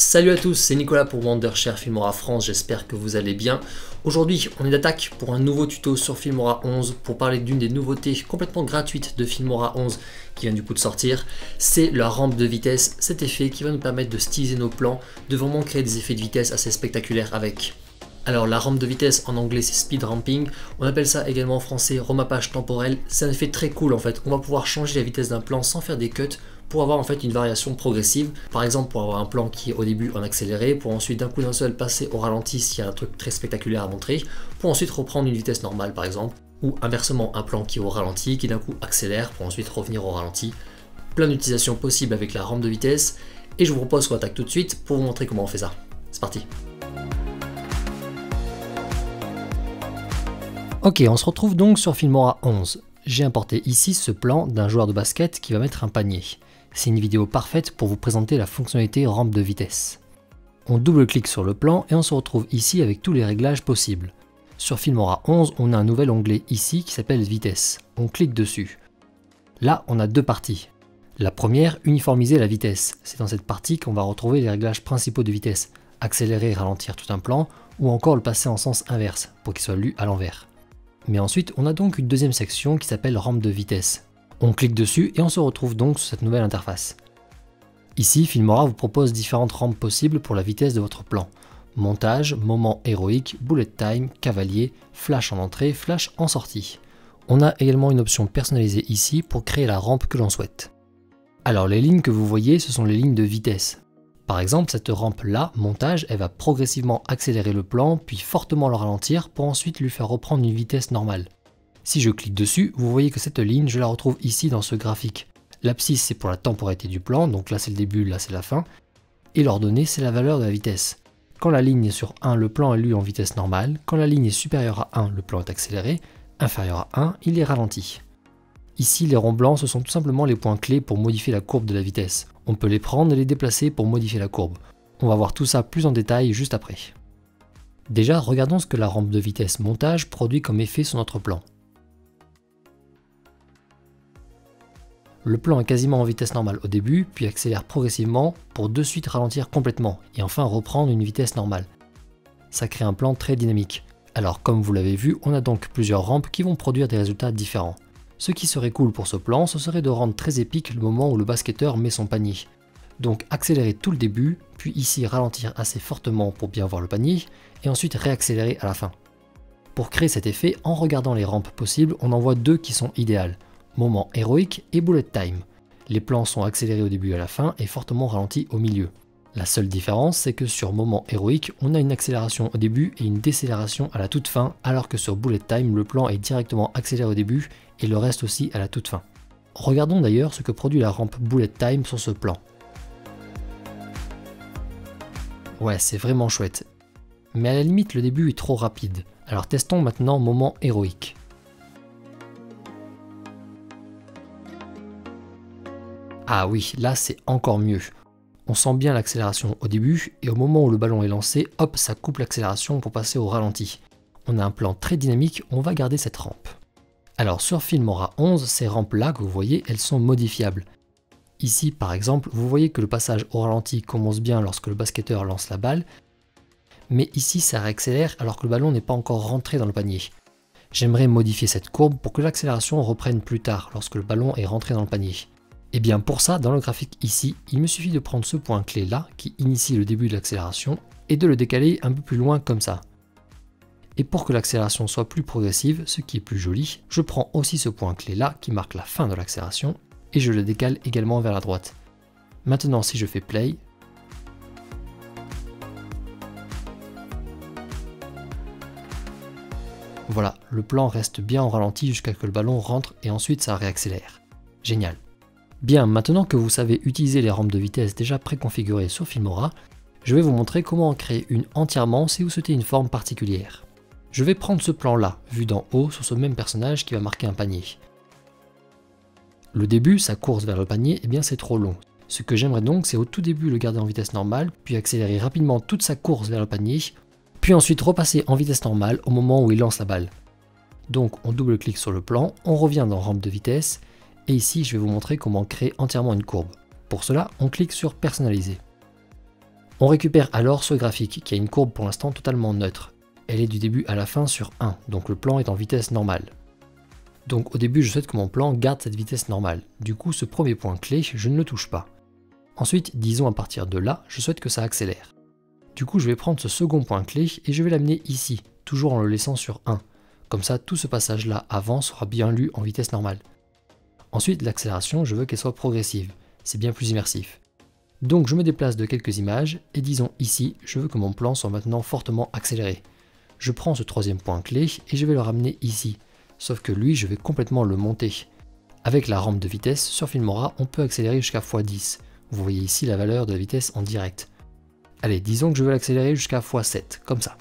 Salut à tous, c'est Nicolas pour Wondershare Filmora France, j'espère que vous allez bien. Aujourd'hui, on est d'attaque pour un nouveau tuto sur Filmora 11 pour parler d'une des nouveautés complètement gratuites de Filmora 11 qui vient du coup de sortir. C'est la rampe de vitesse, cet effet qui va nous permettre de styliser nos plans, de vraiment créer des effets de vitesse assez spectaculaires avec. Alors la rampe de vitesse en anglais c'est speed ramping, on appelle ça également en français remappage temporel, c'est un effet très cool en fait, on va pouvoir changer la vitesse d'un plan sans faire des cuts pour avoir en fait une variation progressive, par exemple pour avoir un plan qui est au début en accéléré, pour ensuite d'un coup d'un seul passer au ralenti s'il y a un truc très spectaculaire à montrer, pour ensuite reprendre une vitesse normale par exemple, ou inversement un plan qui est au ralenti qui d'un coup accélère pour ensuite revenir au ralenti. Plein d'utilisations possibles avec la rampe de vitesse, et je vous propose qu'on attaque tout de suite pour vous montrer comment on fait ça. C'est parti. Ok, on se retrouve donc sur Filmora 11. J'ai importé ici ce plan d'un joueur de basket qui va mettre un panier. C'est une vidéo parfaite pour vous présenter la fonctionnalité rampe de vitesse. On double-clique sur le plan et on se retrouve ici avec tous les réglages possibles. Sur Filmora 11, on a un nouvel onglet ici qui s'appelle vitesse. On clique dessus. Là, on a deux parties. La première, uniformiser la vitesse. C'est dans cette partie qu'on va retrouver les réglages principaux de vitesse. Accélérer et ralentir tout un plan, ou encore le passer en sens inverse, pour qu'il soit lu à l'envers. Mais ensuite, on a donc une deuxième section qui s'appelle rampe de vitesse. On clique dessus et on se retrouve donc sur cette nouvelle interface. Ici, Filmora vous propose différentes rampes possibles pour la vitesse de votre plan. Montage, moment héroïque, bullet time, cavalier, flash en entrée, flash en sortie. On a également une option personnalisée ici pour créer la rampe que l'on souhaite. Alors les lignes que vous voyez, ce sont les lignes de vitesse. Par exemple, cette rampe-là, montage, elle va progressivement accélérer le plan, puis fortement le ralentir pour ensuite lui faire reprendre une vitesse normale. Si je clique dessus, vous voyez que cette ligne, je la retrouve ici dans ce graphique. L'abscisse, c'est pour la temporalité du plan, donc là c'est le début, là c'est la fin. Et l'ordonnée, c'est la valeur de la vitesse. Quand la ligne est sur 1, le plan est lu en vitesse normale. Quand la ligne est supérieure à 1, le plan est accéléré. Inférieur à 1, il est ralenti. Ici, les ronds blancs, ce sont tout simplement les points clés pour modifier la courbe de la vitesse. On peut les prendre et les déplacer pour modifier la courbe. On va voir tout ça plus en détail juste après. Déjà, regardons ce que la rampe de vitesse montage produit comme effet sur notre plan. Le plan est quasiment en vitesse normale au début, puis accélère progressivement pour de suite ralentir complètement et enfin reprendre une vitesse normale. Ça crée un plan très dynamique. Alors comme vous l'avez vu, on a donc plusieurs rampes qui vont produire des résultats différents. Ce qui serait cool pour ce plan, ce serait de rendre très épique le moment où le basketteur met son panier. Donc accélérer tout le début, puis ici ralentir assez fortement pour bien voir le panier, et ensuite réaccélérer à la fin. Pour créer cet effet, en regardant les rampes possibles, on en voit deux qui sont idéales. Moment héroïque et bullet time. Les plans sont accélérés au début et à la fin et fortement ralentis au milieu. La seule différence, c'est que sur moment héroïque, on a une accélération au début et une décélération à la toute fin, alors que sur bullet time, le plan est directement accéléré au début et le reste aussi à la toute fin. Regardons d'ailleurs ce que produit la rampe bullet time sur ce plan. Ouais, c'est vraiment chouette. Mais à la limite, le début est trop rapide. Alors testons maintenant moment héroïque. Ah oui, là c'est encore mieux. On sent bien l'accélération au début et au moment où le ballon est lancé, hop, ça coupe l'accélération pour passer au ralenti. On a un plan très dynamique, on va garder cette rampe. Alors sur Filmora 11, ces rampes-là que vous voyez, elles sont modifiables. Ici par exemple, vous voyez que le passage au ralenti commence bien lorsque le basketteur lance la balle, mais ici ça réaccélère alors que le ballon n'est pas encore rentré dans le panier. J'aimerais modifier cette courbe pour que l'accélération reprenne plus tard lorsque le ballon est rentré dans le panier. Et bien pour ça, dans le graphique ici, il me suffit de prendre ce point clé là, qui initie le début de l'accélération, et de le décaler un peu plus loin comme ça. Et pour que l'accélération soit plus progressive, ce qui est plus joli, je prends aussi ce point clé là, qui marque la fin de l'accélération, et je le décale également vers la droite. Maintenant si je fais play, voilà, le plan reste bien en ralenti jusqu'à ce que le ballon rentre et ensuite ça réaccélère. Génial. Bien, maintenant que vous savez utiliser les rampes de vitesse déjà préconfigurées sur Filmora, je vais vous montrer comment en créer une entièrement si vous souhaitez une forme particulière. Je vais prendre ce plan-là, vu d'en haut sur ce même personnage qui va marquer un panier. Le début, sa course vers le panier, eh bien c'est trop long. Ce que j'aimerais donc, c'est au tout début le garder en vitesse normale, puis accélérer rapidement toute sa course vers le panier, puis ensuite repasser en vitesse normale au moment où il lance la balle. Donc on double-clique sur le plan, on revient dans rampe de vitesse, et ici je vais vous montrer comment créer entièrement une courbe. Pour cela, on clique sur personnaliser. On récupère alors ce graphique qui a une courbe pour l'instant totalement neutre. Elle est du début à la fin sur 1, donc le plan est en vitesse normale. Donc au début je souhaite que mon plan garde cette vitesse normale. Du coup ce premier point clé, je ne le touche pas. Ensuite, disons à partir de là, je souhaite que ça accélère. Du coup je vais prendre ce second point clé et je vais l'amener ici, toujours en le laissant sur 1. Comme ça tout ce passage là avant sera bien lu en vitesse normale. Ensuite l'accélération, je veux qu'elle soit progressive, c'est bien plus immersif. Donc je me déplace de quelques images et disons ici, je veux que mon plan soit maintenant fortement accéléré. Je prends ce troisième point clé et je vais le ramener ici. Sauf que lui, je vais complètement le monter. Avec la rampe de vitesse, sur Filmora, on peut accélérer jusqu'à x10. Vous voyez ici la valeur de la vitesse en direct. Allez, disons que je veux l'accélérer jusqu'à x7, comme ça.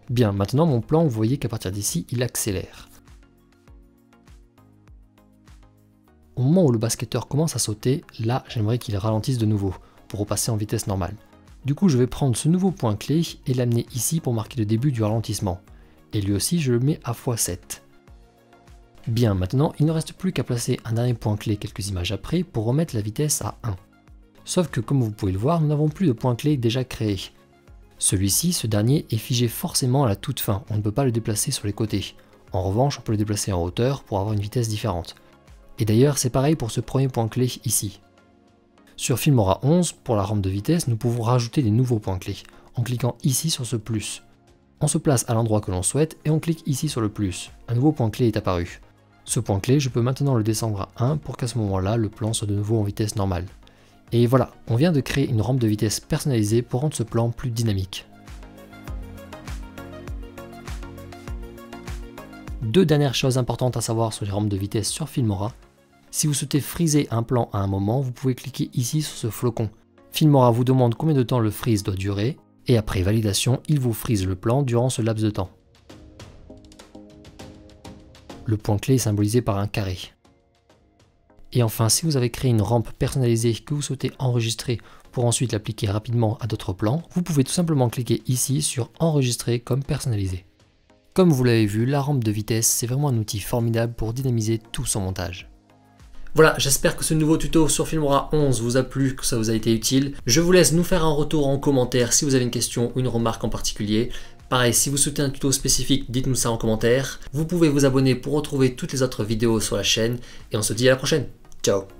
Bien, maintenant mon plan, vous voyez qu'à partir d'ici, il accélère. Au moment où le basketteur commence à sauter, là, j'aimerais qu'il ralentisse de nouveau, pour repasser en vitesse normale. Du coup, je vais prendre ce nouveau point clé et l'amener ici pour marquer le début du ralentissement. Et lui aussi, je le mets à x7. Bien, maintenant, il ne reste plus qu'à placer un dernier point clé quelques images après pour remettre la vitesse à 1. Sauf que comme vous pouvez le voir, nous n'avons plus de point clé déjà créé. Celui-ci, ce dernier, est figé forcément à la toute fin, on ne peut pas le déplacer sur les côtés. En revanche, on peut le déplacer en hauteur pour avoir une vitesse différente. Et d'ailleurs, c'est pareil pour ce premier point clé ici. Sur Filmora 11, pour la rampe de vitesse, nous pouvons rajouter des nouveaux points clés, en cliquant ici sur ce plus. On se place à l'endroit que l'on souhaite et on clique ici sur le plus. Un nouveau point clé est apparu. Ce point clé, je peux maintenant le descendre à 1 pour qu'à ce moment-là, le plan soit de nouveau en vitesse normale. Et voilà, on vient de créer une rampe de vitesse personnalisée pour rendre ce plan plus dynamique. Deux dernières choses importantes à savoir sur les rampes de vitesse sur Filmora. Si vous souhaitez freezer un plan à un moment, vous pouvez cliquer ici sur ce flocon. Filmora vous demande combien de temps le freeze doit durer, et après validation, il vous freeze le plan durant ce laps de temps. Le point clé est symbolisé par un carré. Et enfin, si vous avez créé une rampe personnalisée que vous souhaitez enregistrer pour ensuite l'appliquer rapidement à d'autres plans, vous pouvez tout simplement cliquer ici sur enregistrer comme personnalisé. Comme vous l'avez vu, la rampe de vitesse, c'est vraiment un outil formidable pour dynamiser tout son montage. Voilà, j'espère que ce nouveau tuto sur Filmora 11 vous a plu, que ça vous a été utile. Je vous laisse nous faire un retour en commentaire si vous avez une question ou une remarque en particulier. Pareil, si vous souhaitez un tuto spécifique, dites-nous ça en commentaire. Vous pouvez vous abonner pour retrouver toutes les autres vidéos sur la chaîne. Et on se dit à la prochaine. Ciao!